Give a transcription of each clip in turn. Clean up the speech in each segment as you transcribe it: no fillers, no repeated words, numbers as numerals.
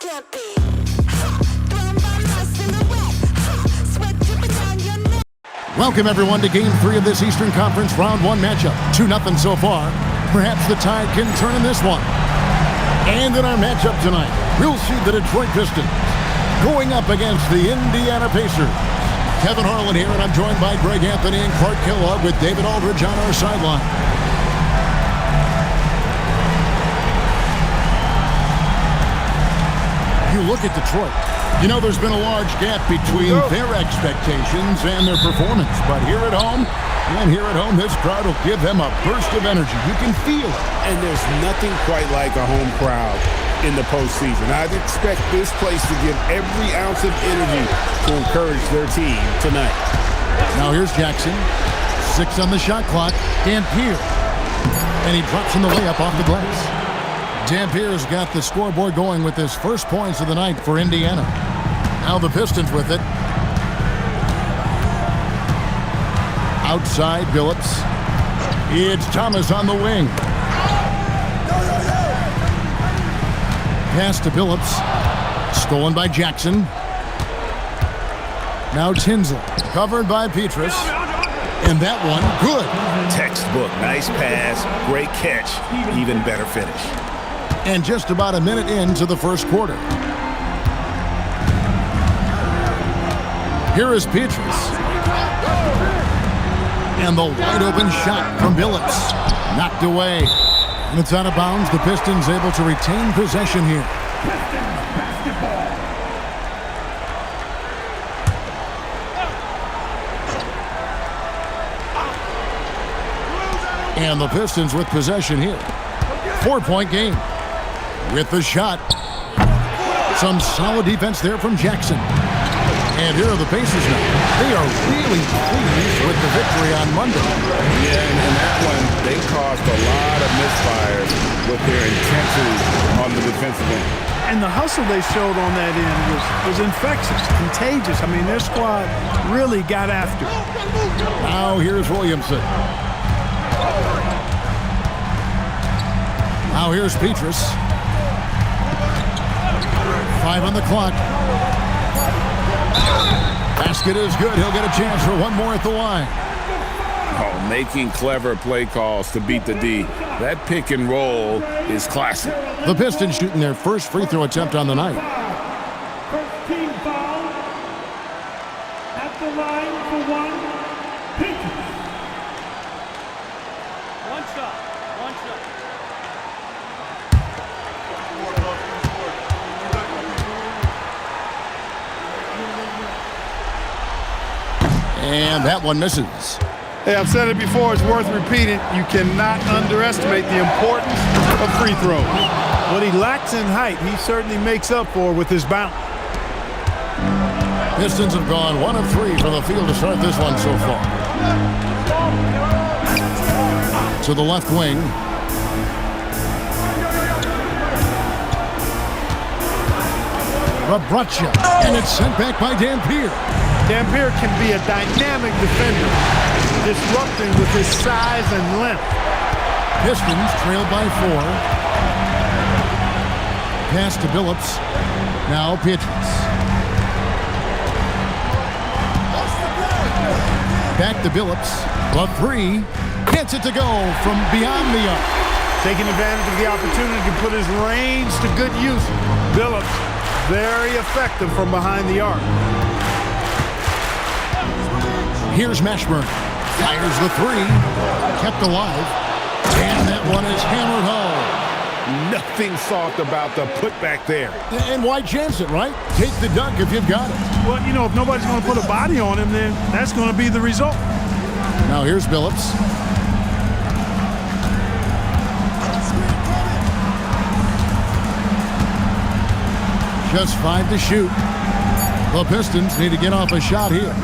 can't be. Thrown by my silhouette. Sweat dripping down your neck. Welcome, everyone, to Game 3 of this Eastern Conference Round 1 matchup. 2-0 so far. Perhaps the Tide can turn in this one. And in our matchup tonight, we'll see the Detroit Pistons going up against the Indiana Pacers. Kevin Harlan here, and I'm joined by Greg Anthony and Clark Kellogg with David Aldridge on our sideline. You look at Detroit. You know, there's been a large gap between their expectations and their performance. But here at home, this crowd will give them a burst of energy. You can feel it. And there's nothing quite like a home crowd in the postseason. I'd expect this place to give every ounce of energy to encourage their team tonight. Now here's Jackson. 6 on the shot clock. Dampier. And he drops in the layup off the glass. Dampier's got the scoreboard going with his first points of the night for Indiana. Now the Pistons with it. Outside, Billups. It's Thomas on the wing. Pass to Billups. Stolen by Jackson. Now Tinsley. Covered by Petrus. And that one, good. Textbook. Nice pass. Great catch. Even better finish. And just about a minute into the first quarter. Here is Petrus. And the wide open shot from Billups. Knocked away. And it's out of bounds. The Pistons able to retain possession here. And the Pistons with possession here. 4-point game. With the shot. Some solid defense there from Jackson. And here are the Pacers now. They are really pleased with the victory on Monday. Yeah, and that one, they caused a lot of misfires with their intensity on the defensive end. And the hustle they showed on that end was infectious, contagious. I mean, their squad really got after it. Now here's Williamson. Now here's Petrus. 5 on the clock. Basket is good. He'll get a chance for one more at the line. Oh, making clever play calls to beat the D. That pick and roll is classic. The Pistons shooting their first free throw attempt on the night. First team foul at the line for one. Pistons. One shot. And that one misses. Hey, I've said it before. It's worth repeating. You cannot underestimate the importance of free throws. What he lacks in height, he certainly makes up for with his bounce. Pistons have gone 1 of 3 from the field to start this one so far. To the left wing. Rabracha. And it's sent back by Dampier. Dampier can be a dynamic defender, disrupting with his size and length. Pistons trailed by 4. Pass to Billups. Now Petrus. Back to Billups. The 3. Gets it to go from beyond the arc. Taking advantage of the opportunity to put his range to good use. Billups, very effective from behind the arc. Here's Mashburn. Fires the 3. Kept alive. And that one is hammered home. Nothing soft about the putback there. And why chance it, right? Take the dunk if you've got it. Well, you know, if nobody's going to put a body on him, then that's going to be the result. Now here's Billups. Just 5 to shoot. The Pistons need to get off a shot here.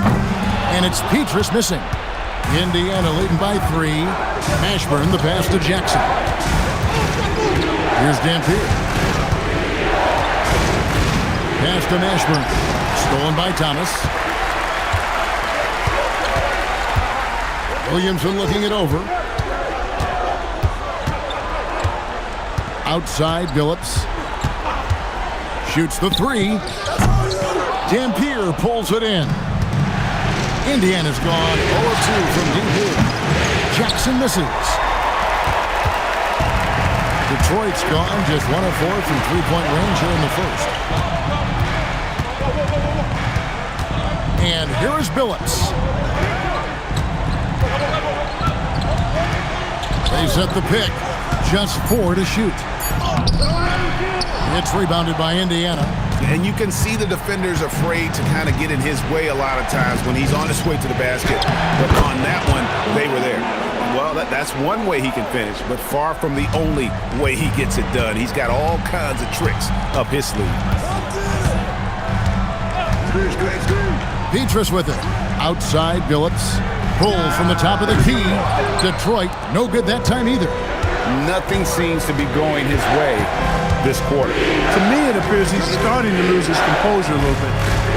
And it's Petrus missing. Indiana leading by 3. Mashburn, the pass to Jackson. Here's Dampier. Pass to Mashburn. Stolen by Thomas. Williamson looking it over. Outside, Billups. Shoots the three. Dampier pulls it in. Indiana's gone 0-2 from deep here. Jackson misses. Detroit's gone just 1 of 4 from three-point range here in the first. And here is Billups. They set the pick. Just 4 to shoot. It's rebounded by Indiana. And you can see the defenders afraid to kind of get in his way a lot of times when he's on his way to the basket. But on that one, they were there. Well, that's one way he can finish, but far from the only way he gets it done. He's got all kinds of tricks up his sleeve. Petrus with it. Outside, Billups. Pulls from the top of the key. Detroit, no good that time either. Nothing seems to be going his way this quarter. To me, it appears he's starting to lose his composure a little bit.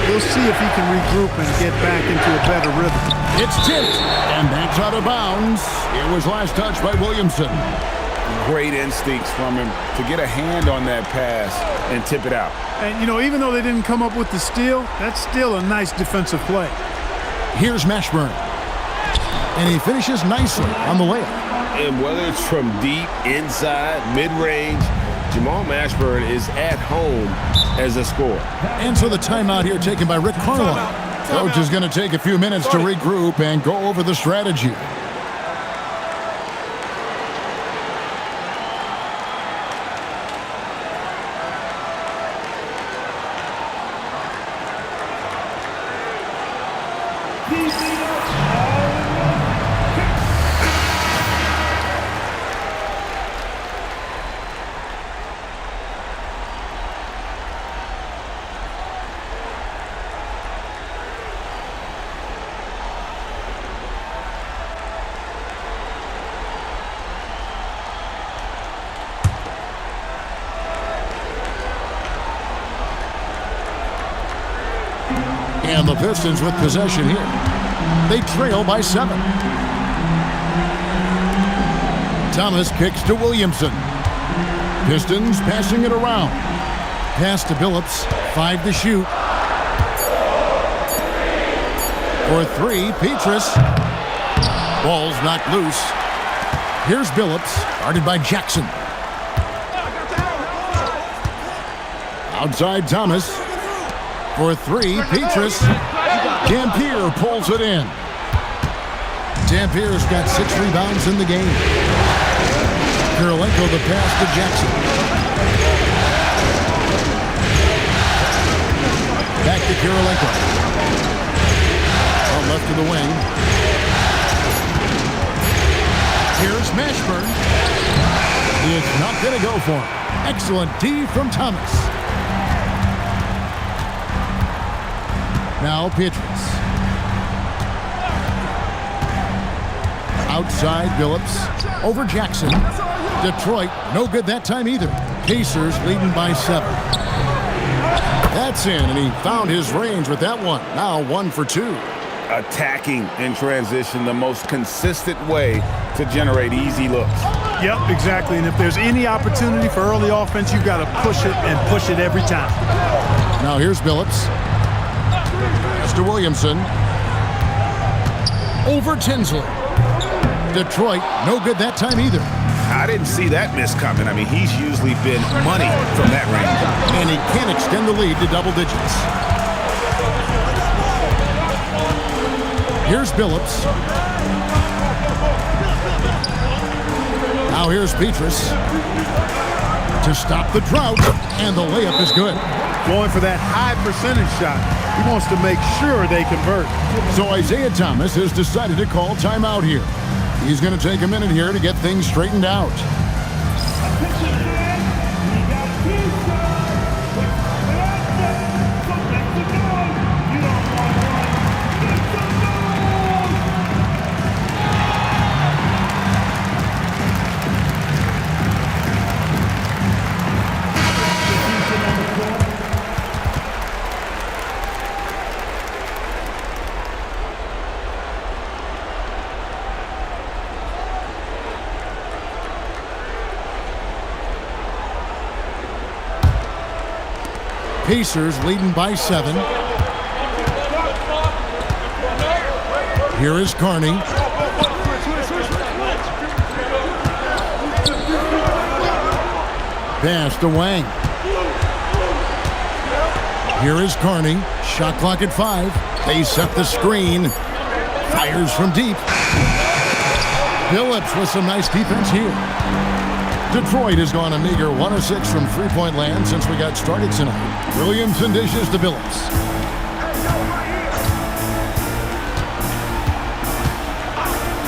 We'll see if he can regroup and get back into a better rhythm. It's tipped, and that's out of bounds. It was last touched by Williamson. Great instincts from him to get a hand on that pass and tip it out. And, you know, even though they didn't come up with the steal, that's still a nice defensive play. Here's Mashburn. And he finishes nicely on the layup. And whether it's from deep, inside, mid-range, Jamal Mashburn is at home as a scorer. And so the timeout here taken by Rick Carlisle. Coach is going to take a few minutes to regroup and go over the strategy. And the Pistons with possession here. They trail by 7. Thomas kicks to Williamson. Pistons passing it around. Pass to Billups. 5 to shoot. For 3, Petrus. Ball's knocked loose. Here's Billups, guarded by Jackson. Outside Thomas. For 3, Petrus. Dampier pulls it in. Dampier's got 6 rebounds in the game. Kirilenko the pass to Jackson. Back to Kirilenko. On left to the wing. Here's Mashburn. It's not going to go for him. Excellent D from Thomas. Now Petrus. Outside Billups. Over Jackson. Detroit, no good that time either. Pacers leading by 7. That's in, and he found his range with that one. Now 1 for 2. Attacking in transition, the most consistent way to generate easy looks. Yep, exactly. And if there's any opportunity for early offense, you've got to push it and push it every time. Now here's Billups. Pass to Williamson. Over Tinsley. Detroit, no good that time either. I didn't see that miss coming. I mean, he's usually been money from that range. And he can't extend the lead to double digits. Here's Billups. Now here's Petrus. To stop the drought, and the layup is good. Going for that high percentage shot. He wants to make sure they convert. So Isaiah Thomas has decided to call timeout here. He's going to take a minute here to get things straightened out. Pacers leading by 7. Here is Carney. Pass to Wang. Here is Carney. Shot clock at 5. They set the screen. Fires from deep. Billups with some nice defense here. Detroit has gone a meager 1 of 6 from three-point land since we got started tonight. Williamson dishes to Billups.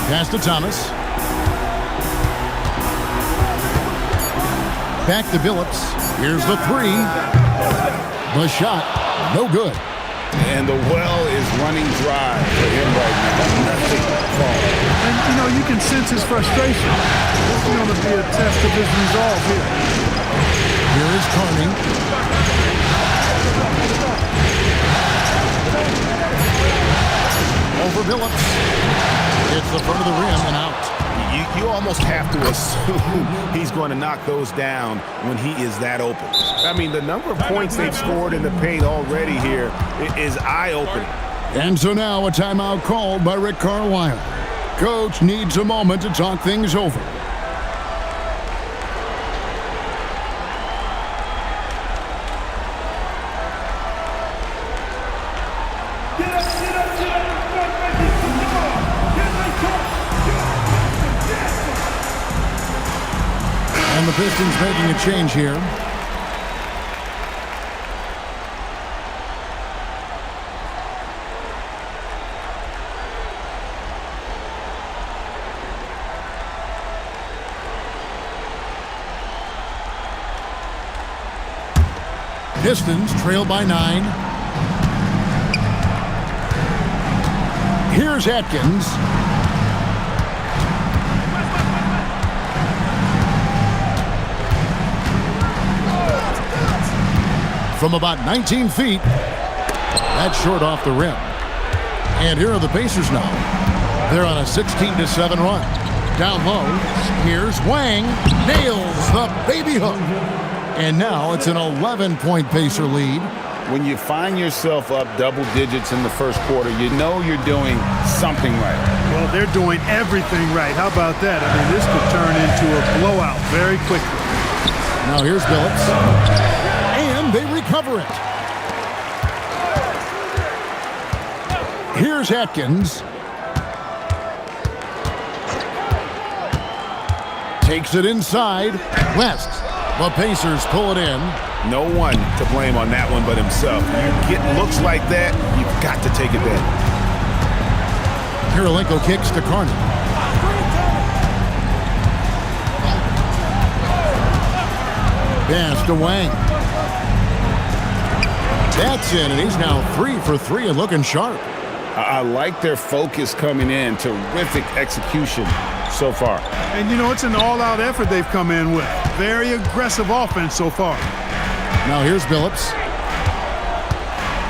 Pass to Thomas. Back to Billups. Here's the 3. The shot, no good. And the well is running dry for him right now. Nothing falling. And, you know, you can sense his frustration. This is going to be a test of his resolve here. Here is Carney. Over Billups. It's the front of the rim and out. You almost have to assume he's going to knock those down when he is that open. I mean, the number of points they've scored in the paint already here is eye-opening. And so now a timeout called by Rick Carlisle. Coach needs a moment to talk things over. And the Pistons making a change here. Pistons trail by 9. Here's Atkins. From about 19 feet. That's short off the rim. And here are the Pacers now. They're on a 16-7 run. Down low, here's Wang. Nails the baby hook. And now it's an 11-point Pacer lead. When you find yourself up double digits in the first quarter, you know you're doing something right. Well, they're doing everything right. How about that? I mean, this could turn into a blowout very quickly. Now here's Billups. And they recover it. Here's Atkins. Takes it inside. West. The Pacers pull it in. No one to blame on that one but himself. You get looks like that, you've got to take advantage. Kirilenko kicks to Carney. Pass to Wang. That's in, and he's now 3 for 3 and looking sharp. I like their focus coming in. Terrific execution so far. And, you know, it's an all-out effort they've come in with. Very aggressive offense so far. Now here's Billups.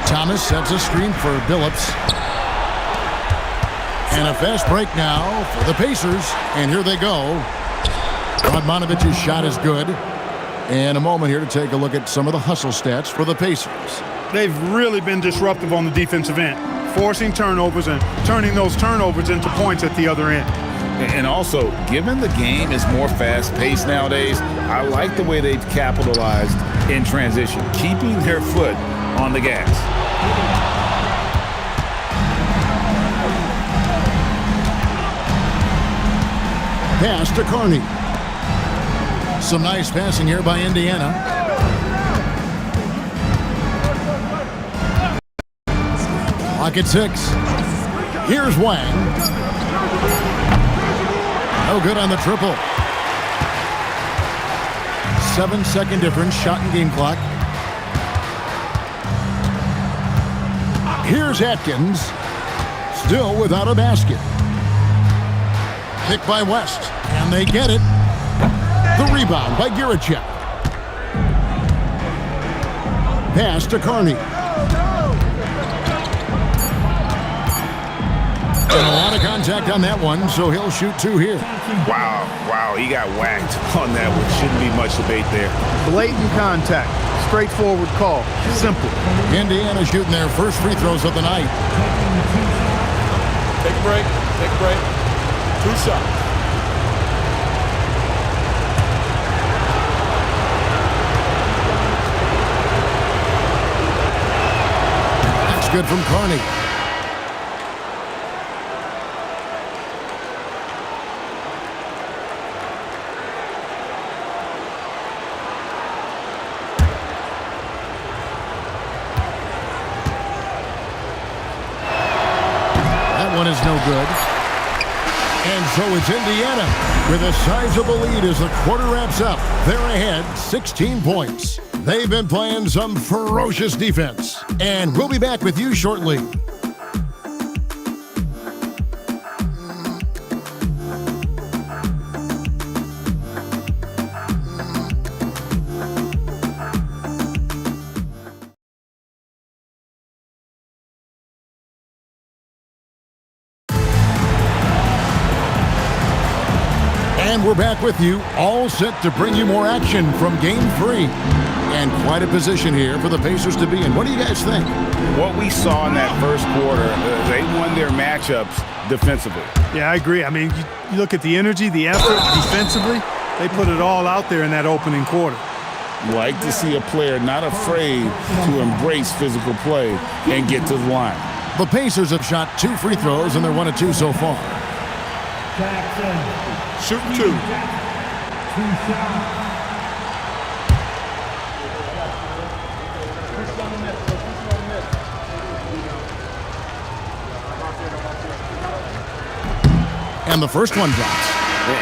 Thomas sets a screen for Billups. And a fast break now for the Pacers. And here they go. Radmanovic's shot is good. And a moment here to take a look at some of the hustle stats for the Pacers. They've really been disruptive on the defensive end, forcing turnovers and turning those turnovers into points at the other end. And also, given the game is more fast-paced nowadays, I like the way they've capitalized in transition, keeping their foot on the gas. Pass to Carney. Some nice passing here by Indiana. Clock at 6. Here's Wang. No good on the triple. 7-second difference, shot and game clock. Here's Atkins. Still without a basket. Picked by West, and they get it. The rebound by Giricek. Pass to Carney. And a lot of contact on that one, so he'll shoot 2 here. Wow, he got whacked on that one. Shouldn't be much debate there. Blatant contact. straightforward call. Simple. Indiana shooting their first free throws of the night. Take a break. Take a break. 2 shots. That's good from Carney. One is no good. And so it's Indiana with a sizable lead as the quarter wraps up. They're ahead 16 points. They've been playing some ferocious defense. And we'll be back with you shortly. And we're back with you, all set to bring you more action from Game 3. And quite a position here for the Pacers to be in. What do you guys think? What we saw in that first quarter, they won their matchups defensively. Yeah, I agree. I mean, you look at the energy, the effort defensively, they put it all out there in that opening quarter. Like to see a player not afraid to embrace physical play and get to the line. The Pacers have shot 2 free throws, and they're 1 of 2 so far. Shooting 2. 2 shots. And the first one drops.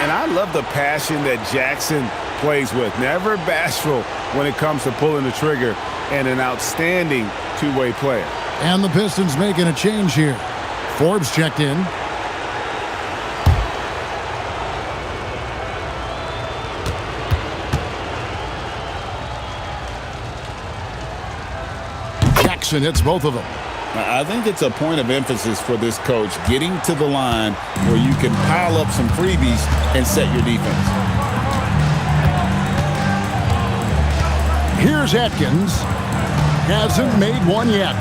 And I love the passion that Jackson plays with. Never bashful when it comes to pulling the trigger, and an outstanding two-way player. And the Pistons making a change here. Forbes checked in. Jackson hits both of them. I think it's a point of emphasis for this coach, getting to the line where you can pile up some freebies and set your defense. Here's Atkins. Hasn't made one yet.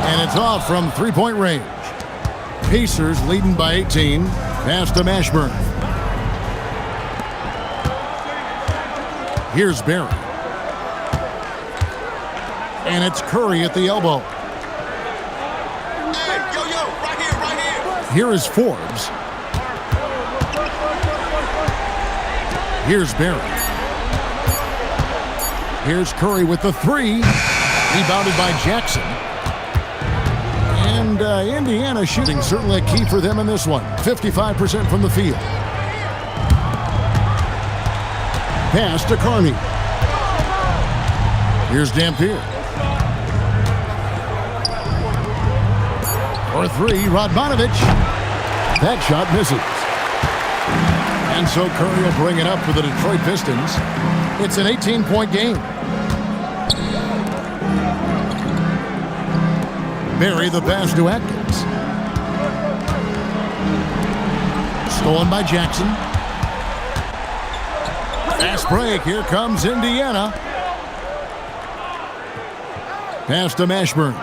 And it's off from three-point range. Pacers leading by 18. Pass to Mashburn. Here's Barry. And it's Curry at the elbow. Hey, right here. Here is Forbes. Here's Barry. Here's Curry with the 3. Rebounded by Jackson. And Indiana shooting certainly a key for them in this one. 55% from the field. Pass to Carney. Here's Dampier. For 3, Radmanovich. That shot misses. And so Curry will bring it up for the Detroit Pistons. It's an 18-point game. Barry the pass to Atkins. Stolen by Jackson. Fast break. Here comes Indiana. Pass to Mashburn.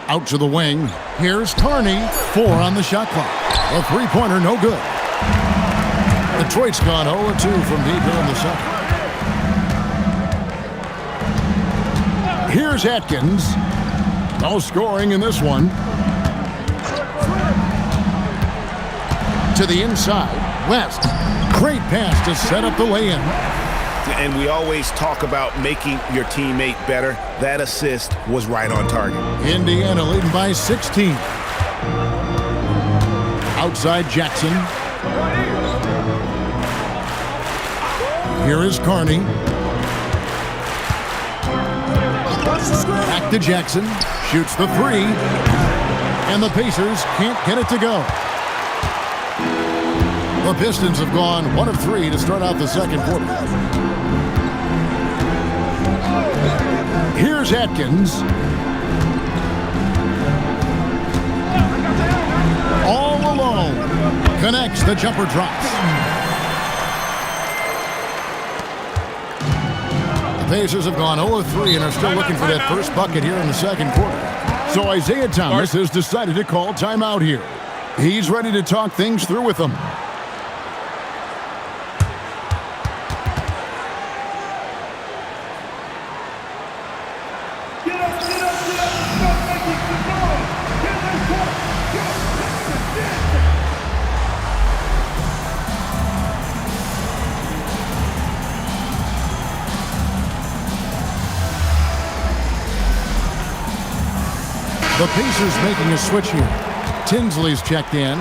Out to the wing. Here's Carney. 4 on the shot clock. A three-pointer, no good. Detroit's gone 0-2 from deep here in the second. Here's Atkins. No scoring in this one. To the inside. West. Great pass to set up the lay-in. And we always talk about making your teammate better. That assist was right on target. Indiana leading by 16. Outside Jackson. Here is Carney. Back to Jackson. Shoots the 3. And the Pacers can't get it to go. The Pistons have gone 1 of 3 to start out the second quarter. Here's Atkins. All alone. Connects. The jumper drops. The Pacers have gone 0-3 and are still looking for that first bucket here in the second quarter. So Isaiah Thomas has decided to call timeout here. He's ready to talk things through with them. The Pacers making a switch here. Tinsley's checked in.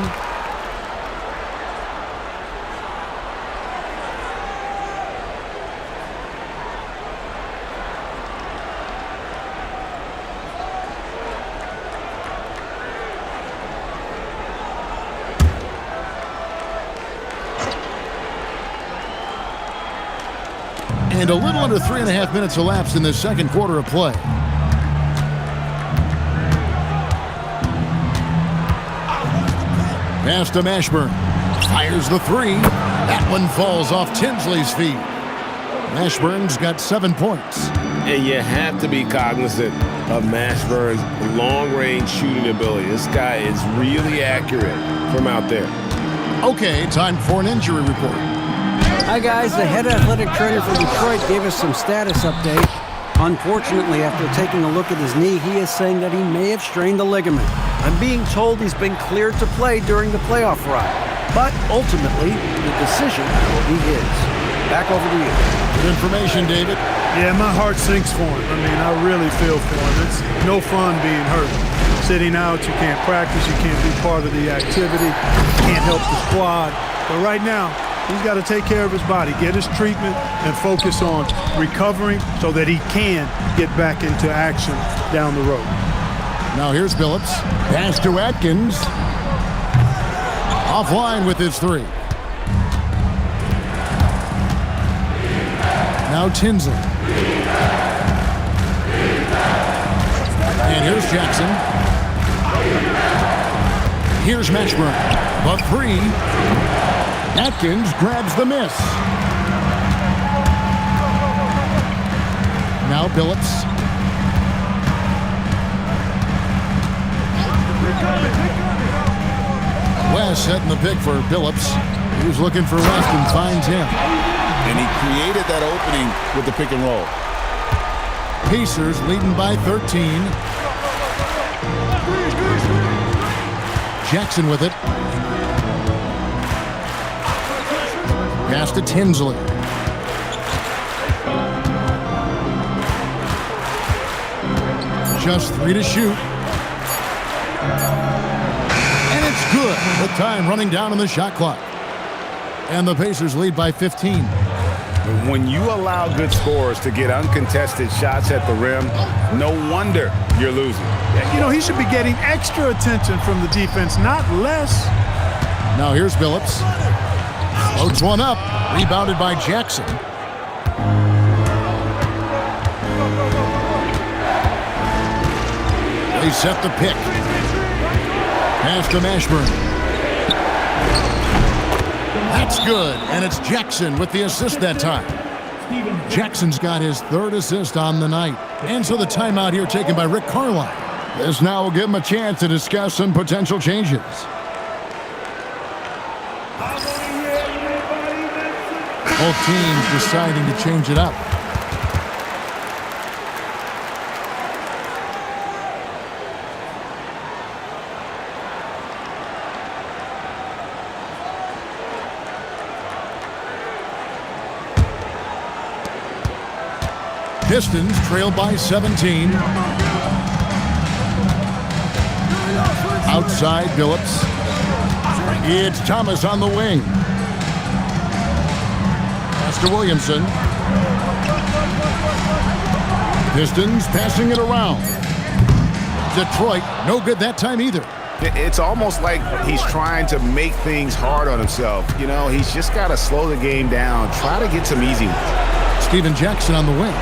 And a little under 3.5 minutes elapsed in the second quarter of play. Pass to Mashburn. Fires the three. That one falls off Tinsley's feet. Mashburn's got 7 points. And you have to be cognizant of Mashburn's long-range shooting ability. This guy is really accurate from out there. Okay, time for an injury report. Hi guys, the head athletic trainer for Detroit gave us some status update. Unfortunately, after taking a look at his knee, he is saying that he may have strained the ligament. I'm being told he's been cleared to play during the playoff ride. But ultimately, the decision will be his. Back over to you. Good information, David. Yeah, my heart sinks for him. I mean, I really feel for him. It's no fun being hurt. Sitting out, you can't practice, you can't be part of the activity, can't help the squad. But right now, he's got to take care of his body, get his treatment, and focus on recovering so that he can get back into action down the road. Now here's Billups. Pass to Atkins. Offline with his three. Now Tinsley. And here's Jackson. Here's Mashburn. The three. Atkins grabs the miss. Now Billups. West setting the pick for Billups. He was looking for West and finds him. And he created that opening with the pick and roll. Pacers leading by 13. Jackson with it. Pass to Tinsley. Just 3 to shoot. And it's good. The time running down on the shot clock. And the Pacers lead by 15. When you allow good scorers to get uncontested shots at the rim, no wonder you're losing. You know, he should be getting extra attention from the defense, not less. Now here's Billups. Loads one up. Rebounded by Jackson. They set the pick. Pass to Mashburn. That's good. And it's Jackson with the assist that time. Jackson's got his 3rd assist on the night. And so the timeout here taken by Rick Carlisle. This now will give him a chance to discuss some potential changes. Both teams deciding to change it up. Pistons trail by 17. Outside Billups. It's Thomas on the wing. Pass to Williamson. Pistons passing it around. Detroit, no good that time either. It's almost like he's trying to make things hard on himself. You know, he's just got to slow the game down, try to get some easy ones. Steven Jackson on the wing.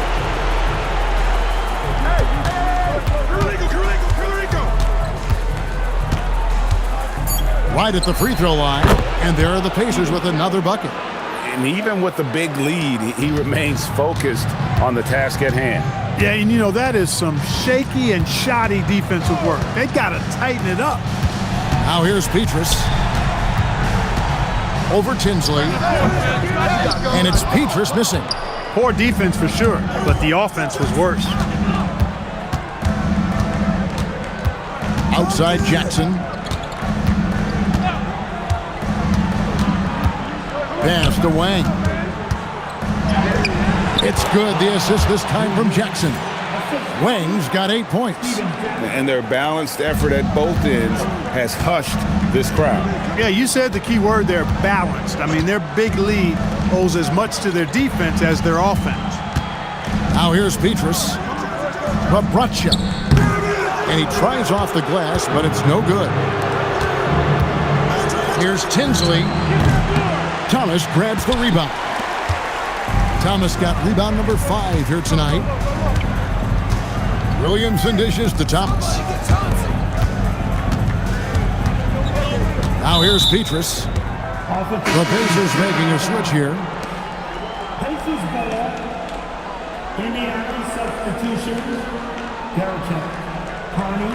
Right at the free throw line. And there are the Pacers with another bucket. And even with the big lead, he remains focused on the task at hand. Yeah, and you know, that is some shaky and shoddy defensive work. They got to tighten it up. Now here's Petrus. Over Tinsley. And it's Petrus missing. Poor defense for sure, but the offense was worse. Outside Jackson. Pass to Wang. It's good. The assist this time from Jackson. Wang's got 8 points. And their balanced effort at both ends has hushed this crowd. Yeah, you said the key word there, balanced. I mean, their big lead owes as much to their defense as their offense. Now here's Petrus. Babracha. And he tries off the glass, but it's no good. Here's Tinsley. Thomas grabs the rebound. Thomas got rebound number 5 here tonight. Williamson dishes to Thomas. Now here's Petrus. The Pacers making a switch here. Pacers ball. Indiana substitutions. Carney.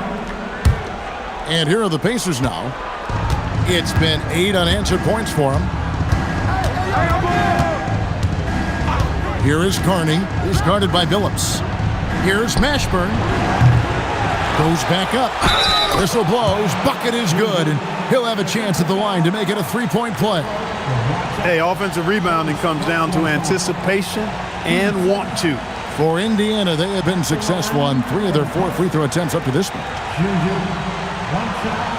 And here are the Pacers now. It's been 8 unanswered points for them. Here is Carney. He's guarded by Billups. Here's Mashburn. Goes back up. Whistle blows. Bucket is good. And he'll have a chance at the line to make it a 3-point play. Hey, offensive rebounding comes down to anticipation and want to. For Indiana, they have been successful on 3 of their 4 free throw attempts up to this point. One shot.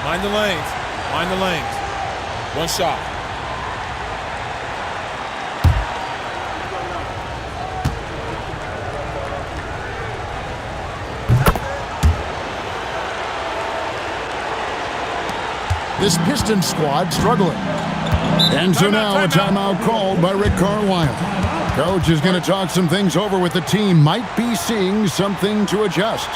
Mind the lanes. Mind the lanes. One shot. This Pistons squad struggling. And so now a timeout called by Rick Carlisle. Coach is going to talk some things over with the team. Might be seeing something to adjust.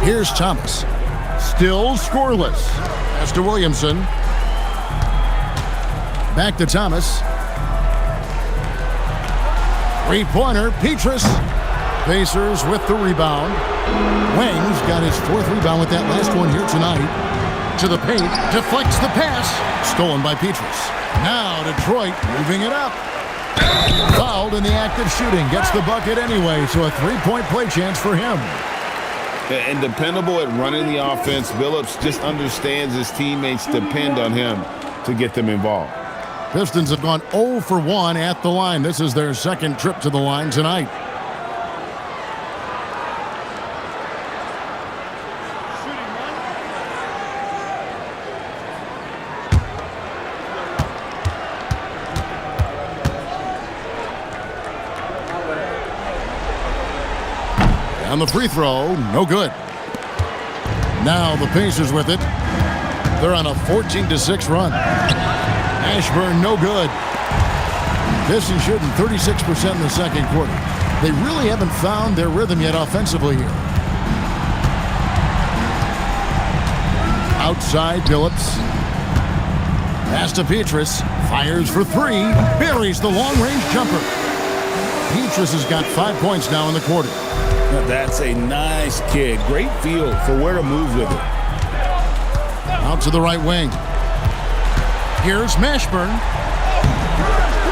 Here's Thomas. Still scoreless. Pass to Williamson. Back to Thomas. 3-pointer. Petrus. Pacers with the rebound. Wang's got his 4th rebound with that last one here tonight. To the paint. Deflects the pass. Stolen by Petrus. Now Detroit moving it up. Fouled in the act of shooting. Gets the bucket anyway, so a 3-point play chance for him. And dependable at running the offense, Billups just understands his teammates depend on him to get them involved. Pistons have gone 0 for 1 at the line. This is their 2nd trip to the line tonight. And the free throw, no good. Now the Pacers with it. They're on a 14-6 run. Ashburn, no good. Pistons shooting 36% in the 2nd quarter. They really haven't found their rhythm yet offensively here. Outside, Billups. Pass to Petrus. Fires for 3. Buries the long-range jumper. Petrus has got 5 points now in the quarter. Now that's a nice kick. Great feel for where to move with it. Out to the right wing. Here's Mashburn.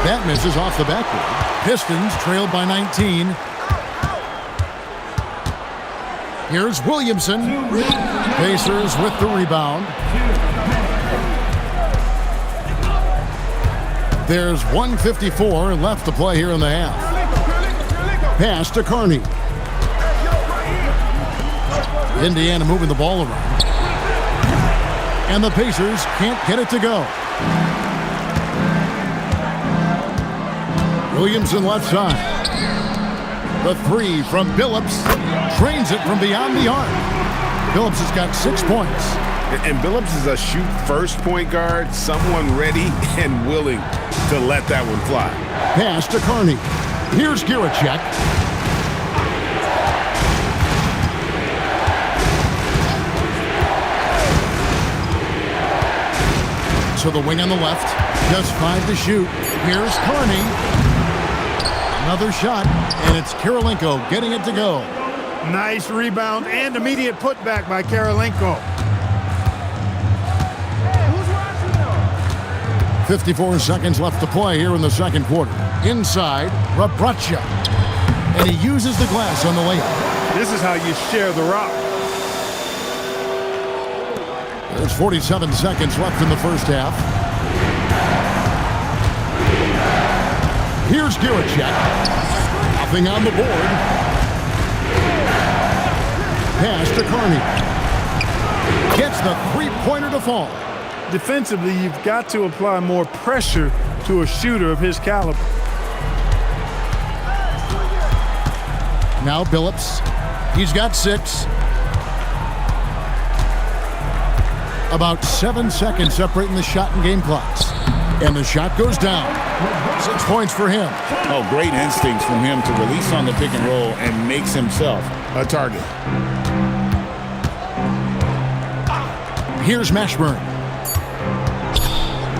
That misses off the backboard. Pistons trailed by 19. Here's Williamson. Pacers with the rebound. There's 1:54 left to play here in the half. Pass to Carney. Indiana moving the ball around. And the Pacers can't get it to go. Williamson left side. The three from Billups. Drains it from beyond the arc. Billups has got 6 points. And Billups is a shoot-first point guard, someone ready and willing to let that one fly. Pass to Carney. Here's Giracek. To the wing on the left. Just 5 to shoot. Here's Carney. Another shot, and it's Kirilenko getting it to go. Nice rebound and immediate putback by Kirilenko. 54 seconds left to play here in the second quarter. Inside, Rabracha. And he uses the glass on the layup. This is how you share the rock. There's 47 seconds left in the first half. Here's Giracek. Nothing on the board. Pass to Carney. Gets the three-pointer to fall. Defensively, you've got to apply more pressure to a shooter of his caliber. Now Billups. He's got 6. About 7 seconds separating the shot and game clocks. And the shot goes down. 6 points for him. Oh, great instincts from him to release on the pick and roll and makes himself a target. Here's Mashburn.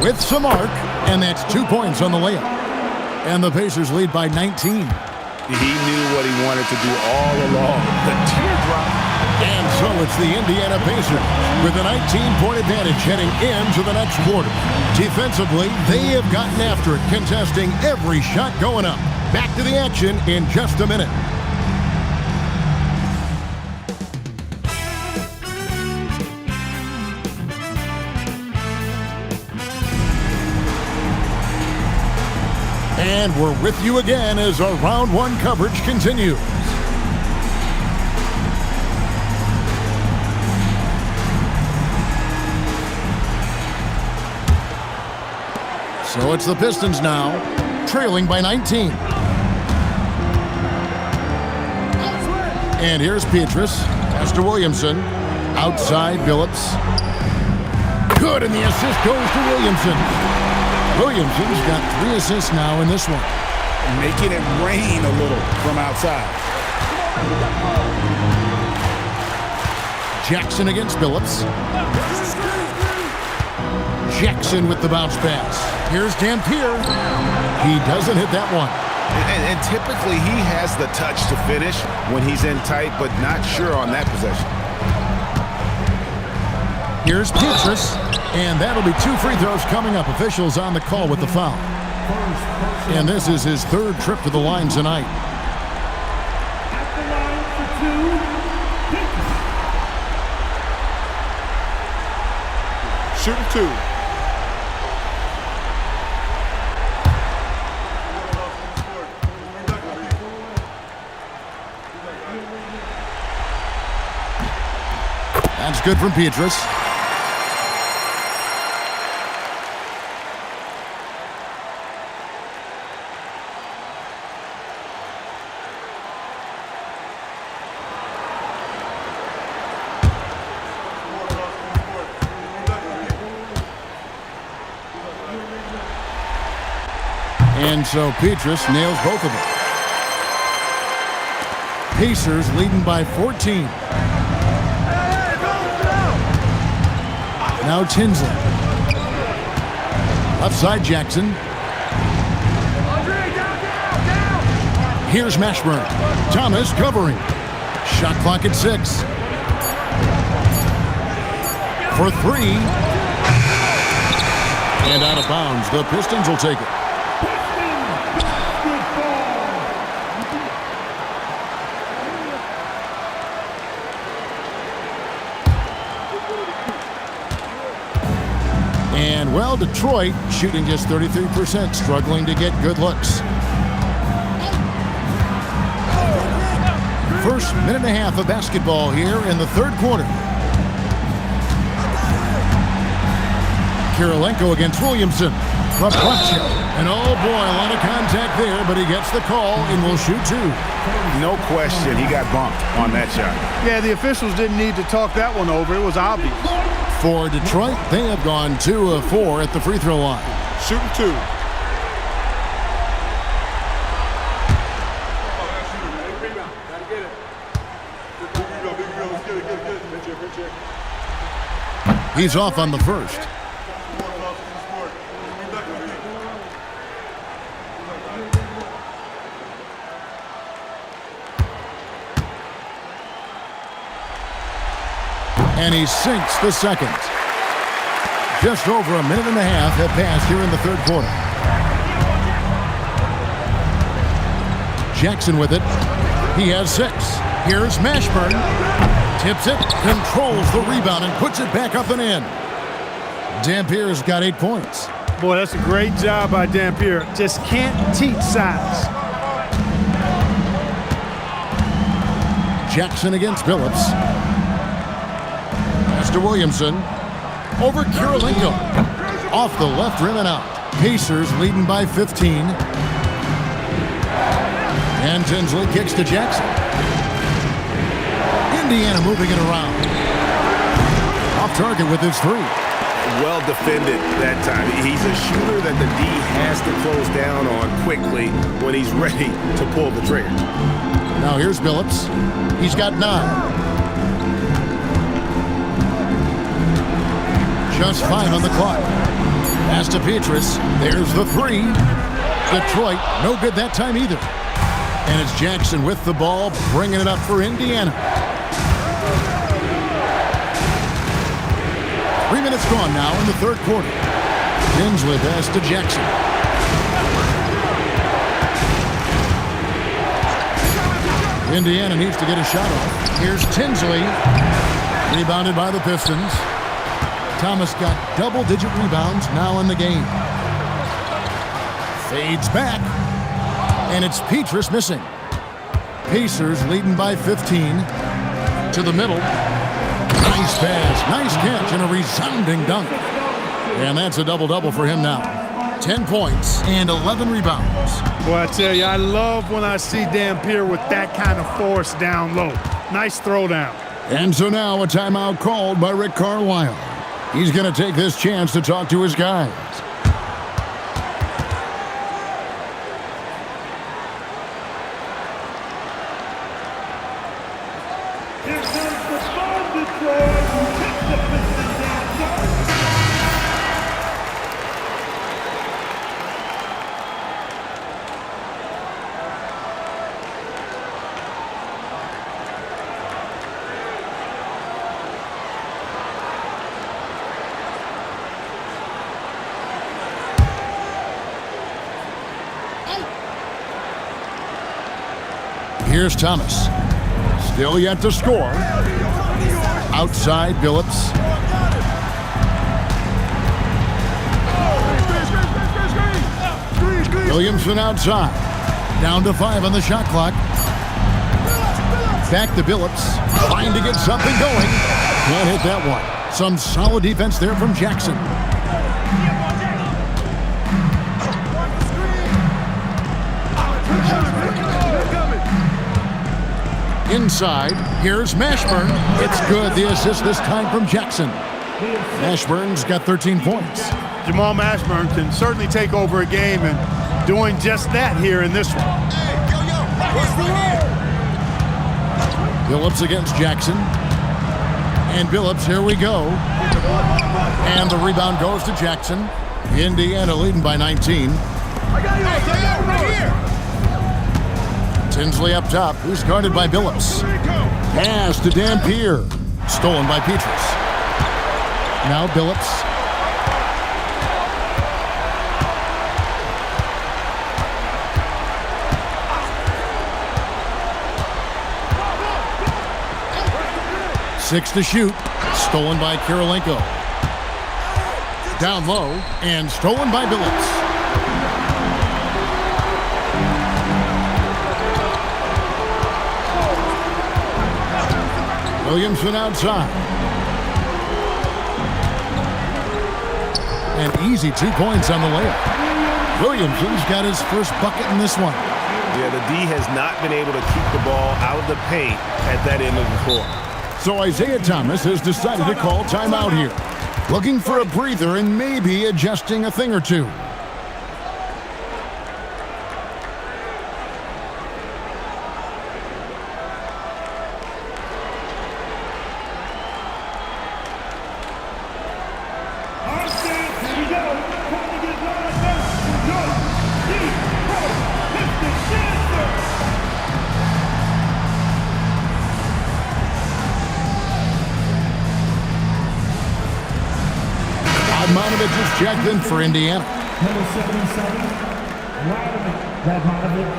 With some arc, and that's 2 points on the layup. And the Pacers lead by 19. He knew what he wanted to do all along. The teardrop. And so it's the Indiana Pacers with a 19-point advantage heading into the next quarter. Defensively, they have gotten after it, contesting every shot going up. Back to the action in just a minute. And we're with you again as our round one coverage continues. So it's the Pistons now, trailing by 19. And here's Petrus. Pass to Williamson. Outside, Billups. Good, and the assist goes to Williamson. Williamson's got 3 assists now in this one. Making it rain a little from outside. Jackson against Billups. Jackson with the bounce pass. Here's Dampier. He doesn't hit that one. And typically he has the touch to finish when he's in tight, but not sure on that possession. Here's Petrus. And that'll be 2 free throws coming up. Officials on the call with the foul. And this is his 3rd trip to the line tonight. At the line for 2, Pistons. Shooting 2. That's good from Petrus. And so Petrus nails both of them. Pacers leading by 14. Now Tinsley. Left side Jackson. Here's Mashburn. Thomas covering. Shot clock at 6. For 3. And out of bounds. The Pistons will take it. And, well, Detroit shooting just 33%, struggling to get good looks. First minute and a half of basketball here in the third quarter. Kirilenko against Williamson. Rapaccio. And oh boy, a lot of contact there, but he gets the call and will shoot two. No question, he got bumped on that shot. Yeah, the officials didn't need to talk that one over. It was obvious. For Detroit, they have gone 2 of 4 at the free throw line. Shooting two. He's off on the first. And he sinks the second. Just over a minute and a half have passed here in the third quarter. Jackson with it. He has 6. Here's Mashburn. Tips it, controls the rebound, and puts it back up and in. Dampier's got 8 points. Boy, that's a great job by Dampier. Just can't teach size. Jackson against Billups. Pass to Williamson. Over Kirilenko. Off the left rim and out. Pacers leading by 15. And Tinsley kicks to Jackson. Indiana moving it around. Off target with his 3. Well defended that time. He's a shooter that the D has to close down on quickly when he's ready to pull the trigger. Now here's Billups. He's got 9. Just 5 on the clock. Pass to Petrus. There's the 3. Detroit, no good that time either. And it's Jackson with the ball, bringing it up for Indiana. 3 minutes gone now in the third quarter. Tinsley pass to Jackson. Indiana needs to get a shot off. Here's Tinsley. Rebounded by the Pistons. Thomas got double-digit rebounds now in the game. Fades back. And it's Petrus missing. Pacers leading by 15. To the middle. Nice pass, nice catch, and a resounding dunk. And that's a double-double for him now. 10 points and 11 rebounds. Well, I tell you, I love when I see Dampier with that kind of force down low. Nice throwdown. And so now a timeout called by Rick Carlisle. He's going to take this chance to talk to his guys. Here comes the fun, Detroit. Take the Pistons down. Here's Thomas. Still yet to score. Outside, Billups. Williamson outside. Down to 5 on the shot clock. Back to Billups. Trying to get something going. Can't hit that one. Some solid defense there from Jackson. Inside, here's Mashburn. It's good, the assist this time from Jackson. Mashburn's got 13 points. Jamal Mashburn can certainly take over a game, and doing just that here in this one. Billups against Jackson. And Billups, here we go. And the rebound goes to Jackson. Indiana leading by 19. Tinsley up top, who's guarded by Billups. Pass to Dampier. Stolen by Petrus. Now Billups. Six to shoot. Stolen by Kirilenko. Down low and stolen by Billups. Williamson outside. An easy 2 points on the layup. Williamson's got his first bucket in this one. Yeah, the D has not been able to keep the ball out of the paint at that end of the floor. So Isaiah Thomas has decided to call timeout here. Looking for a breather and maybe adjusting a thing or two. Radmanovich is checked in for Indiana. Number 77, Radmanovich.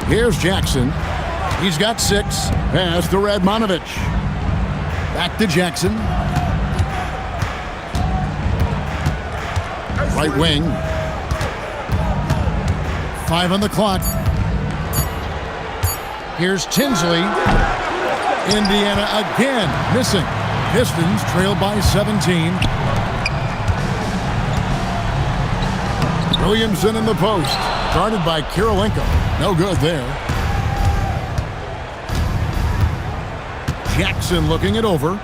Here's Jackson. He's got 6. Pass to Radmanovich. Back to Jackson. Right wing. 5 on the clock. Here's Tinsley. Indiana again missing. Pistons trail by 17. Williamson in the post. Guarded by Kirilenko. No good there. Jackson looking it over.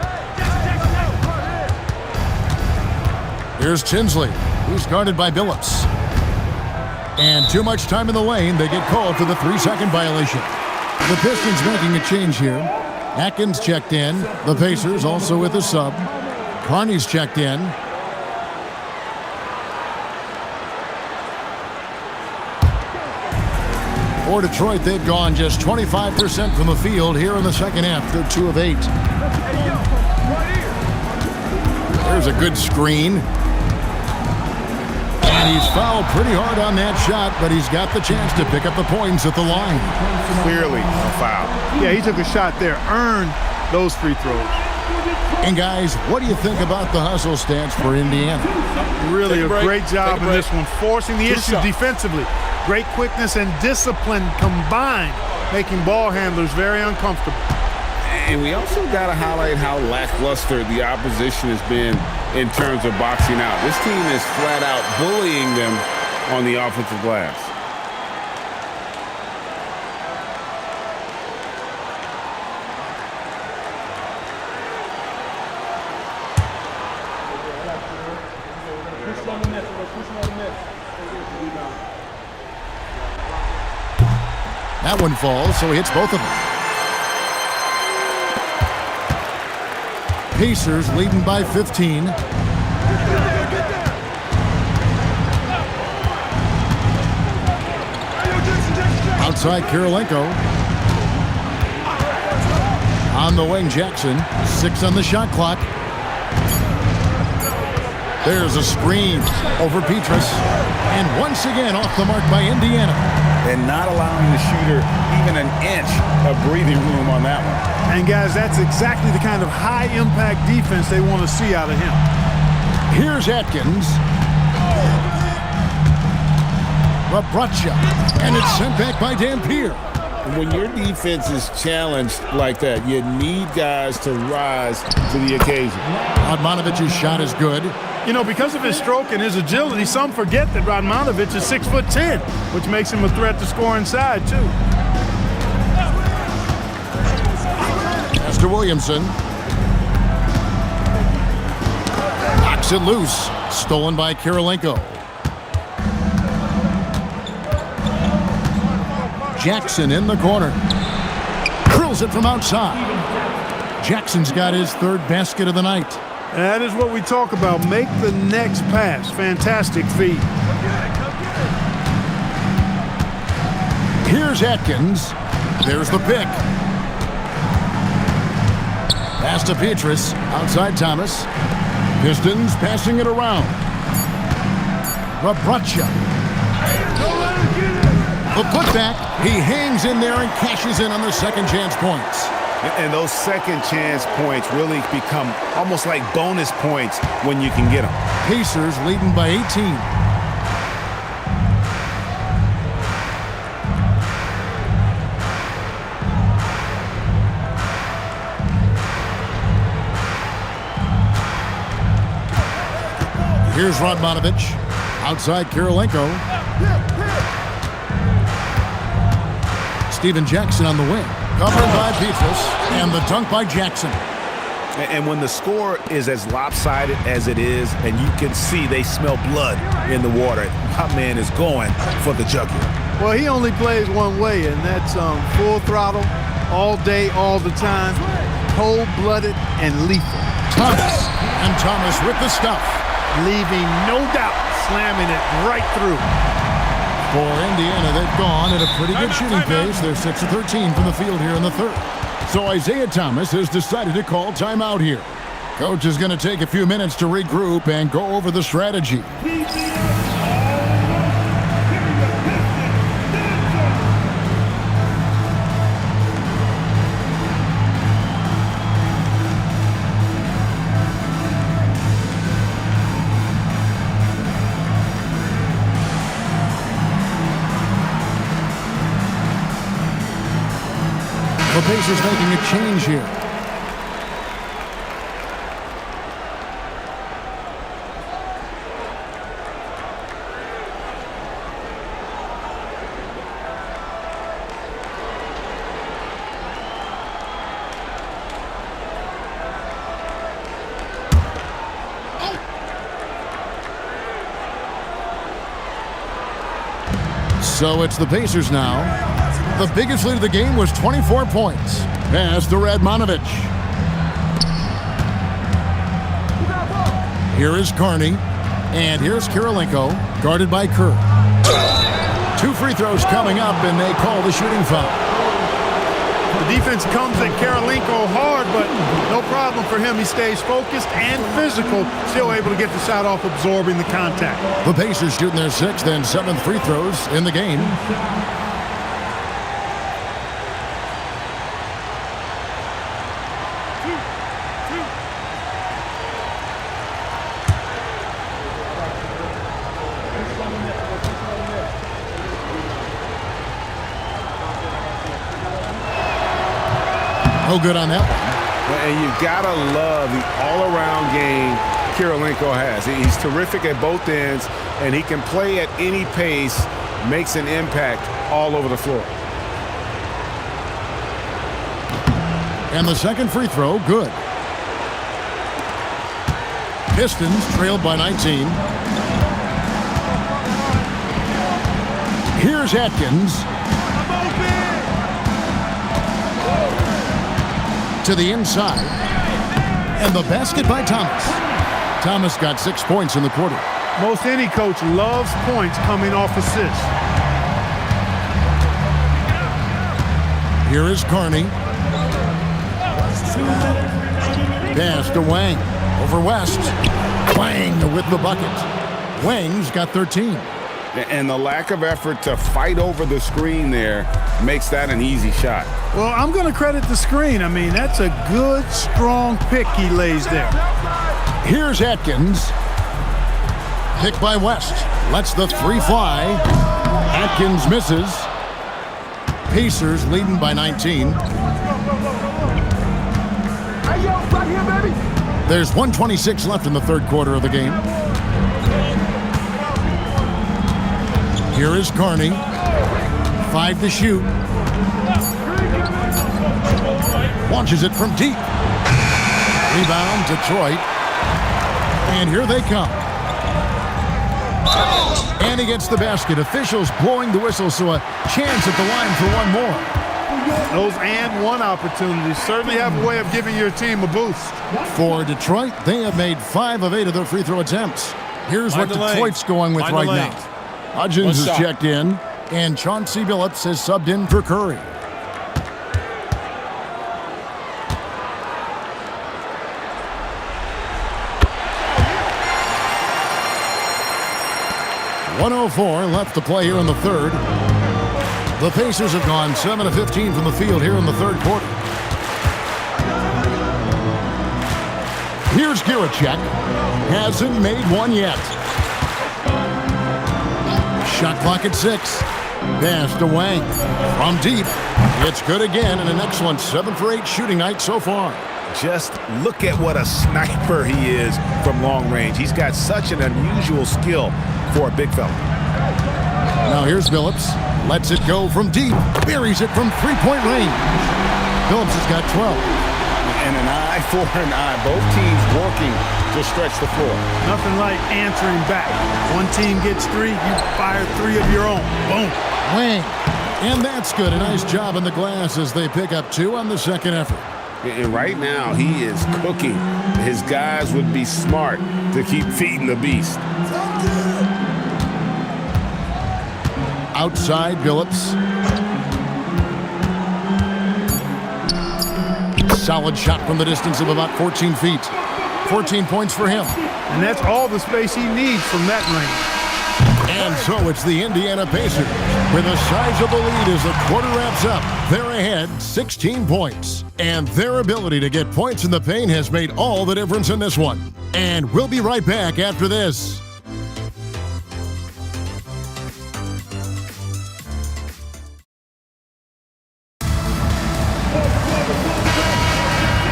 Here's Tinsley. He's guarded by Billups. And too much time in the lane. They get called for the 3-second violation. The Pistons making a change here. Atkins checked in. The Pacers also with a sub. Carney's checked in. For Detroit, they've gone just 25% from the field here in the second half. They're 2 of 8. There's a good screen. And he's fouled pretty hard on that shot, but he's got the chance to pick up the points at the line. Clearly a foul. Yeah, he took a shot there, earned those free throws. And guys, what do you think about the hustle stance for Indiana? Really a great job in this one, forcing the issue defensively. Great quickness and discipline combined, making ball handlers very uncomfortable. And we also got to highlight how lackluster the opposition has been in terms of boxing out. This team is flat out bullying them on the offensive glass. That one falls, so he hits both of them. Pacers leading by 15. Outside Kirilenko. On the wing, Jackson. 6 on the shot clock. There's a screen over Petrus. And once again off the mark by Indiana. And not allowing the shooter even an inch of breathing room on that one. And guys, that's exactly the kind of high-impact defense they want to see out of him. Here's Atkins. Rabracha. And it's sent back by Dampier. When your defense is challenged like that, you need guys to rise to the occasion. Radmanovich's shot is good. You know, because of his stroke and his agility, some forget that Radmanovich is 6'10", which makes him a threat to score inside, too. Pass to Williamson. Knocks it loose. Stolen by Kirilenko. Jackson in the corner. Drills it from outside. Jackson's got his 3rd basket of the night. That is what we talk about. Make the next pass. Fantastic feed. Here's Atkins. There's the pick. Pass to Petrus. Outside Thomas. Pistons passing it around. Rabracha. The putback. He hangs in there and cashes in on the second chance points. And those second chance points really become almost like bonus points when you can get them. Pacers leading by 18. Here's Radmanovich. Outside Kirilenko. Steven Jackson on the wing. Covered by Petras. And the dunk by Jackson. And when the score is as lopsided as it is, and you can see they smell blood in the water, my man is going for the jugular. Well, he only plays one way, and that's full throttle, all day, all the time, cold-blooded and lethal. Thomas. And Thomas with the stuff. Leaving no doubt, slamming it right through. For Indiana, they've gone at a pretty good shooting pace. They're 6 of 13 from the field here in the third. So Isaiah Thomas has decided to call timeout here. Coach is going to take a few minutes to regroup and go over the strategy. The Pacers making a change here. So it's the Pacers now. The biggest lead of the game was 24 points. Pass to Radmanovich. Here is Carney. And here's Kirilenko, guarded by Kerr. 2 free throws coming up, and they call the shooting foul. The defense comes at Kirilenko hard, but no problem for him. He stays focused and physical, still able to get the shot off, absorbing the contact. The Pacers shooting their 6th and 7th free throws in the game. No good on that one. And you've got to love the all-around game Kirilenko has. He's terrific at both ends, and he can play at any pace, makes an impact all over the floor. And the second free throw, good. Pistons trailed by 19. Here's Atkins. To the inside. And the basket by Thomas. Thomas got 6 points in the quarter. Most any coach loves points coming off assists. Here is Carney. Pass to Wang. Over West. Wang with the bucket. Wang's got 13. And the lack of effort to fight over the screen there makes that an easy shot. Well, I'm going to credit the screen. I mean, that's a good, strong pick he lays there. Here's Atkins. Pick by West. Lets the 3 fly. Atkins misses. Pacers leading by 19. There's 1:26 left in the third quarter of the game. Here is Carney. 5 to shoot. Launches it from deep. Rebound, Detroit. And here they come. And he gets the basket. Officials blowing the whistle, so a chance at the line for one more. Those and one opportunities certainly have a way of giving your team a boost. For Detroit, they have made 5 of 8 of their free throw attempts. Here's what Detroit's going with right now. Hudgens has checked in, and Chauncey Billups has subbed in for Curry. 1:04 left to play here in the third. The Pacers have gone 7 of 15 from the field here in the third quarter. Here's Giracek. Hasn't made one yet. Shot clock at 6. Pass to Wang. From deep. It's good again, and an excellent 7 for 8 shooting night so far. Just look at what a sniper he is from long range. He's got such an unusual skill for a big fella. Now here's Billups. Lets it go from deep. Buries it from three-point range. Billups has got 12. And an eye for an eye. Both teams working to stretch the floor. Nothing like answering back. One team gets 3, you fire 3 of your own. Boom. Wang. And that's good. A nice job on the glass as they pick up 2 on the second effort. And right now, he is cooking. His guys would be smart to keep feeding the beast. Outside, Billups. Solid shot from the distance of about 14 feet. 14 points for him. And that's all the space he needs from that range. And so it's the Indiana Pacers with a sizable lead as the quarter wraps up. They're ahead 16 points. And their ability to get points in the paint has made all the difference in this one. And we'll be right back after this.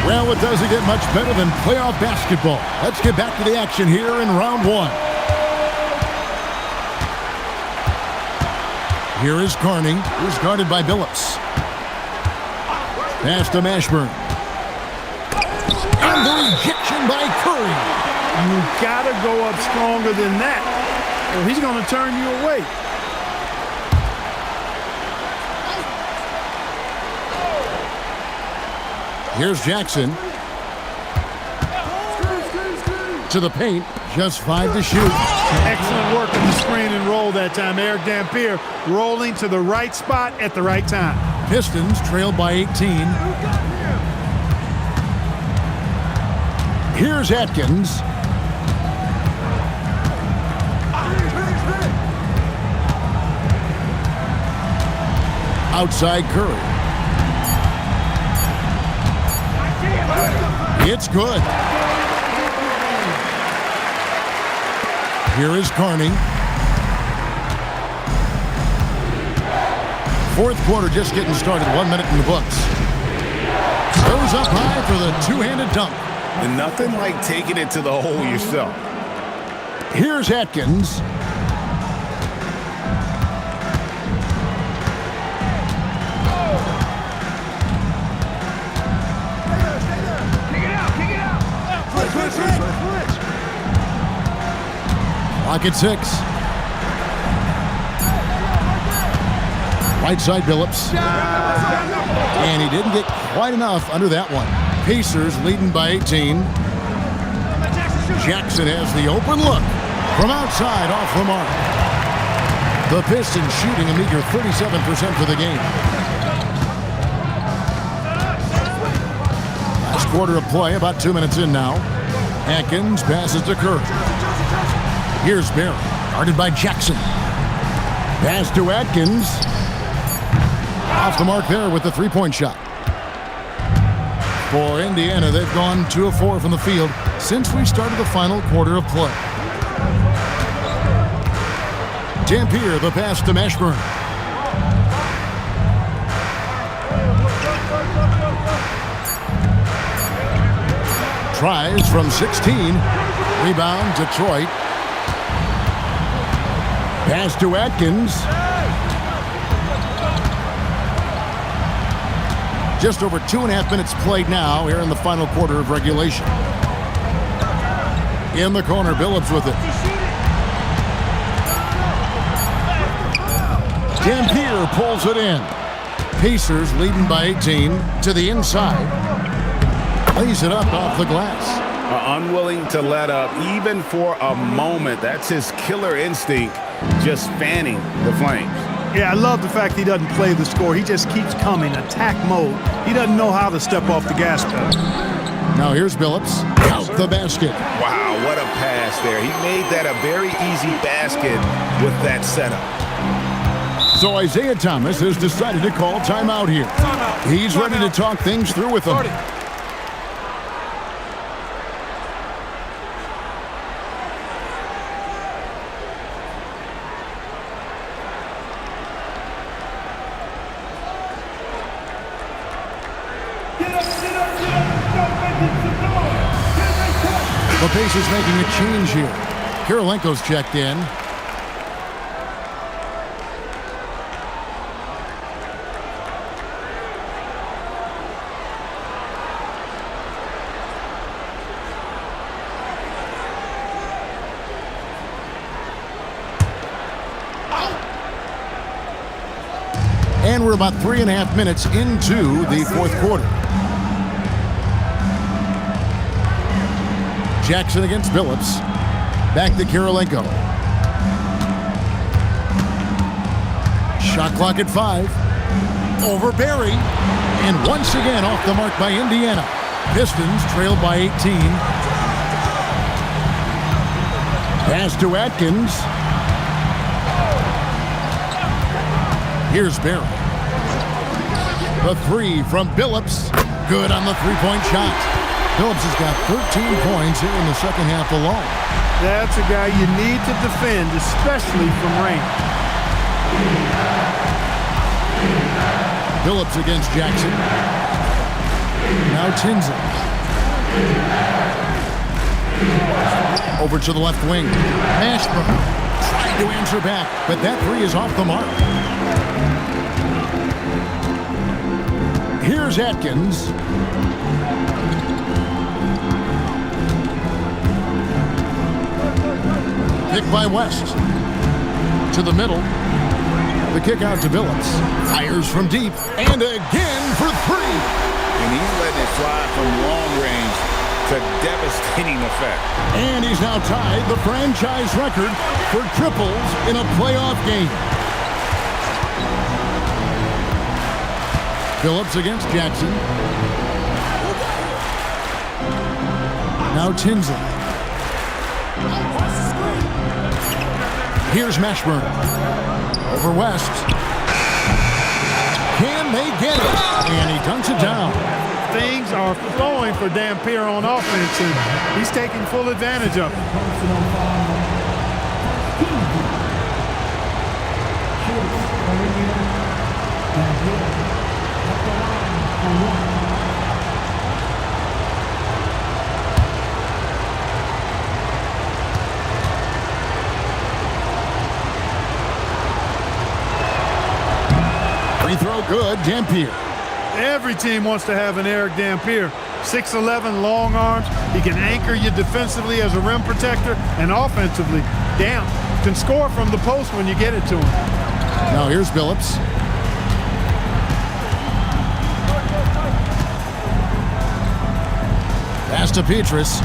Well, it doesn't get much better than playoff basketball. Let's get back to the action here in round 1. Here is Carney, who's guarded by Billups. Pass to Mashburn. And the rejection by Curry. You gotta go up stronger than that, or he's gonna turn you away. Here's Jackson. To the paint, just 5 to shoot. Excellent work on the screen and roll that time. Eric Dampier rolling to the right spot at the right time. Pistons trailed by 18. Here's Atkins. Outside Curry. It's good. Here is Carney. Fourth quarter just getting started. 1 minute in the books. Goes up high for the two-handed dunk. And nothing like taking it to the hole yourself. Here's Atkins. Clock at 6. Right side Billups. And he didn't get quite enough under that one. Pacers leading by 18. Jackson has the open look from outside off the mark. The Pistons shooting a meager 37% for the game. Last quarter of play, about 2 minutes in now. Atkins passes to Curry. Here's Barry, guarded by Jackson. Pass to Atkins. Off the mark there with the three-point shot. For Indiana, they've gone 2 of 4 from the field since we started the final quarter of play. Dampier, the pass to Mashburn. Tries from 16. Rebound, Detroit. Pass to Atkins. Just over 2.5 minutes played now here in the final quarter of regulation. In the corner, Billups with it. Dampier pulls it in. Pacers leading by 18 to the inside. Lays it up off the glass. Unwilling to let up even for a moment. That's his killer instinct, just fanning the flames. Yeah, I love the fact he doesn't play the score. He just keeps coming, attack mode. He doesn't know how to step off the gas pedal. Now here's Billups. Out the basket. Wow, what a pass there. He made that a very easy basket with that setup. So Isaiah Thomas has decided to call timeout here. He's ready to talk things through with them. The Pacers making a change here. Kirilenko's checked in. And we're about 3.5 minutes into the fourth quarter. Jackson against Billups. Back to Kirilenko. Shot clock at 5. Over Barry. And once again off the mark by Indiana. Pistons trailed by 18. Pass to Atkins. Here's Barry. The three from Billups. Good on the three-point shot. Billups has got 13 points here in the second half alone. That's a guy you need to defend, especially from range. Billups against Jackson. Now Tinsley. Over to the left wing. Ashburn trying to answer back, but that three is off the mark. Here's Atkins. Pick by West. To the middle. The kick out to Billups. Fires from deep. And again for three. And he's letting it fly from long range to devastating effect. And he's now tied the franchise record for triples in a playoff game. Billups against Jackson. Now Tinsley. Here's Mashburn. Over West. Can they get it? And he dunks it down. Things are flowing for Dampier on offense, and he's taking full advantage of it. Free throw good, Dampier. Every team wants to have an Eric Dampier. 6'11", long arms. He can anchor you defensively as a rim protector, and offensively, damn, can score from the post when you get it to him. Now here's Billups. Pass to Petrus.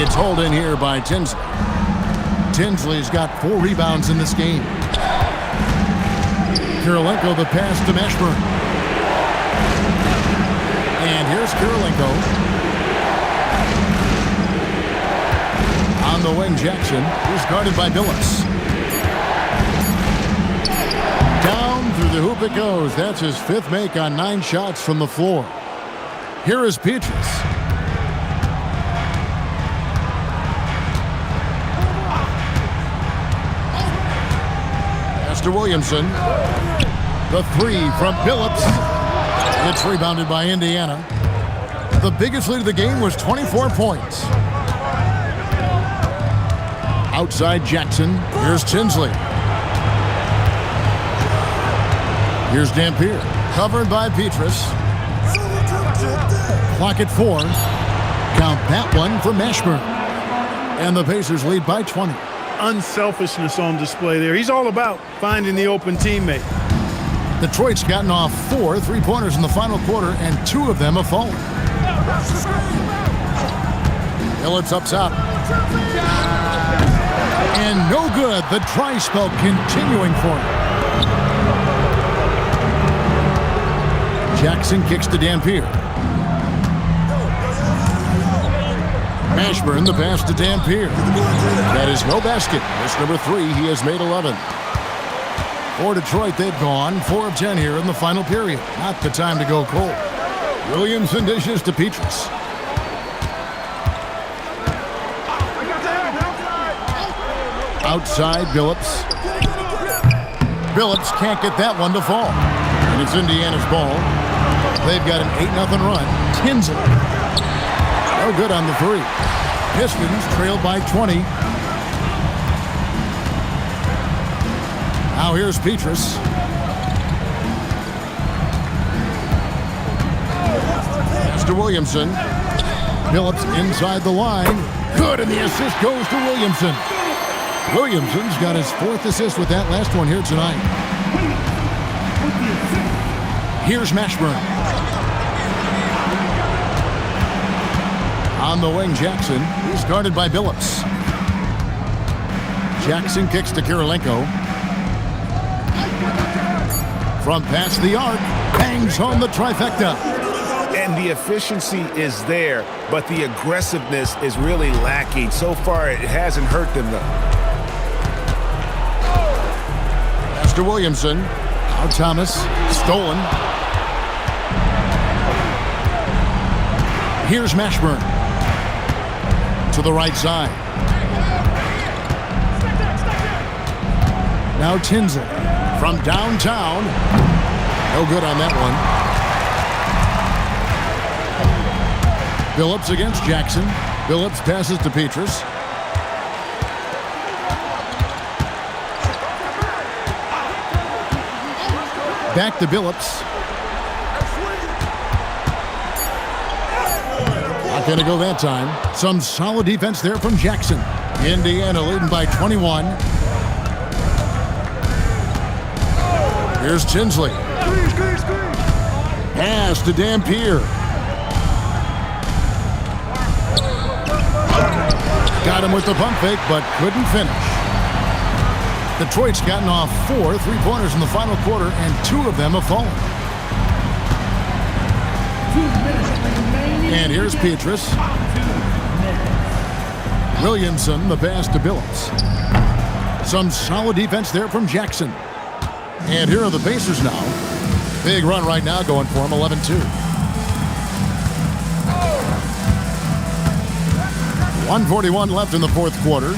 It's hauled in here by Tinsley. Tinsley's got 4 rebounds in this game. Kirilenko, the pass to Mashburn. And here's Kirilenko. On the wing, Jackson is guarded by Billups. Down through the hoop it goes. That's his 5th make on 9 shots from the floor. Here is Petrus. Pass to Williamson. The 3 from Billups. It's rebounded by Indiana. The biggest lead of the game was 24 points. Outside Jackson. Here's Tinsley. Here's Dampier. Covered by Petrus. Clock at 4. Count that one for Mashburn. And the Pacers lead by 20. Unselfishness on display there. He's all about finding the open teammate. Detroit's gotten off 4 3-pointers in the final quarter, and 2 of them have fallen. Billups up top. And no good. The dry spell continuing for him. Jackson kicks to Dampier. Mashburn, the pass to Dampier. That is no basket. Miss number 3, he has made 11. For Detroit, they've gone 4 of 10 here in the final period. Not the time to go cold. Williamson dishes to Petrus. Outside, Billups. Billups can't get that one to fall. And it's Indiana's ball. They've got an 8-0 run. Tinsley. No good on the 3. Pistons trailed by 20. Now here's Petrus. Pass to Williamson. Billups inside the line. Good, and the assist goes to Williamson. Williamson's got his 4th assist with that last one here tonight. Here's Mashburn. On the wing, Jackson. He's guarded by Billups. Jackson kicks to Kirilenko. From past the arc, bangs home the trifecta. And the efficiency is there, but the aggressiveness is really lacking. So far, it hasn't hurt them, though. To Williamson. Now Thomas. Stolen. Here's Mashburn. To the right side. Now Tinsley. From downtown. No good on that one. Billups against Jackson. Billups passes to Petrus. Back to Billups. Not going to go that time. Some solid defense there from Jackson. Indiana leading by 21. Here's Tinsley. Pass to Dampier. Got him with the pump fake, but couldn't finish. Detroit's gotten off 4 3-pointers in the final quarter, and 2 of them have fallen. And here's Petrus. Williamson, the pass to Billups. Some solid defense there from Jackson. And here are the Pacers now. Big run right now going for them, 11-2. 1:41 left in the 4th quarter.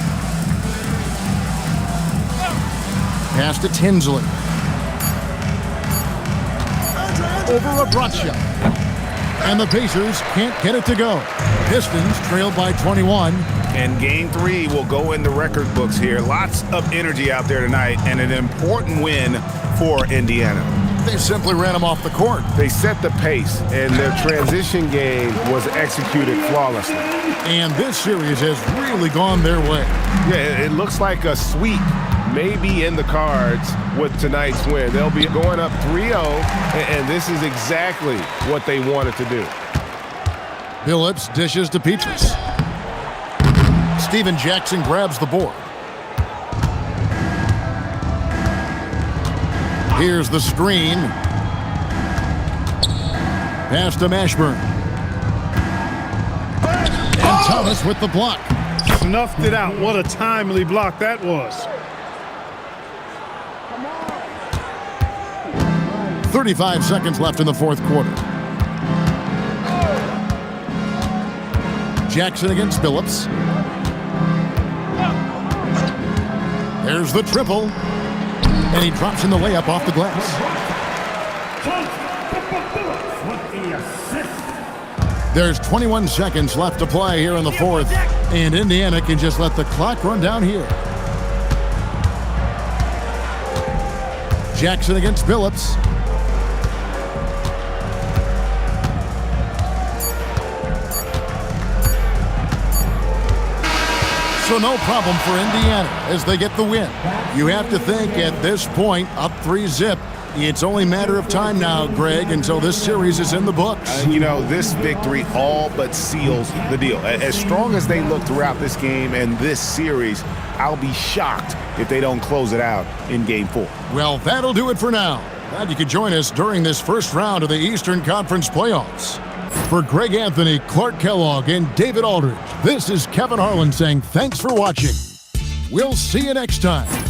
Pass to Tinsley. Over Abracia. And the Pacers can't get it to go. Pistons trailed by 21. And Game 3 will go in the record books here. Lots of energy out there tonight, and an important win for Indiana. They simply ran them off the court. They set the pace, and their transition game was executed flawlessly. And this series has really gone their way. Yeah, it looks like a sweep may be in the cards with tonight's win. They'll be going up 3-0, and this is exactly what they wanted to do. Billups dishes to Petrus. Steven Jackson grabs the board. Here's the screen. Pass to Mashburn. And Thomas with the block. Snuffed it out. What a timely block that was. 35 seconds left in the 4th quarter. Jackson against Billups. There's the triple. And he drops in the layup off the glass. There's 21 seconds left to play here in the 4th. And Indiana can just let the clock run down here. Jackson against Billups. So no problem for Indiana as they get the win. You have to think at this point, up 3-0, it's only a matter of time now, Greg, until this series is in the books. You know, this victory all but seals the deal. As strong as they look throughout this game and this series, I'll be shocked if they don't close it out in Game 4. Well, that'll do it for now. Glad you could join us during this first round of the Eastern Conference playoffs. For Greg Anthony, Clark Kellogg, and David Aldridge, this is Kevin Harlan saying thanks for watching. We'll see you next time.